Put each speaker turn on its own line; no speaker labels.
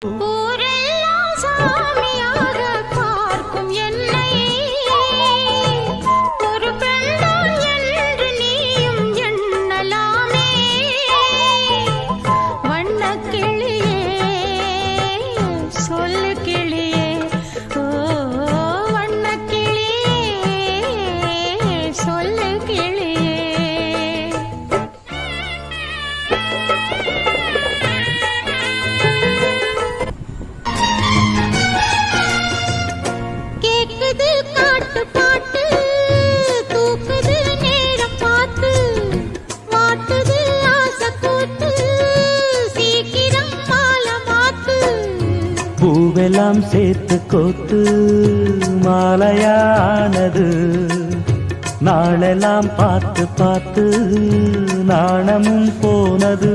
ஊரெல்லாம் சாமியாக பார்க்கும் என்னை ஒரு பெண்தான் என்று நீயும் எண்ணலாமே. வண்ணக் கிளியே சொல்லு கிளியே, ஓ வண்ணக் கிளியே சொல்லு கிளியே. கேக்குது காட்டு பாட்டு, தூக்குது நேரம் பார்த்து, மாட்டுது ஆசை கூத்து, சீக்கிரம் மாலை மாத்து.
பூவெல்லாம் சேர்த்து கோத்து மாலையானது, நாளெல்லாம் பார்த்து பார்த்து நாணமும் போனது.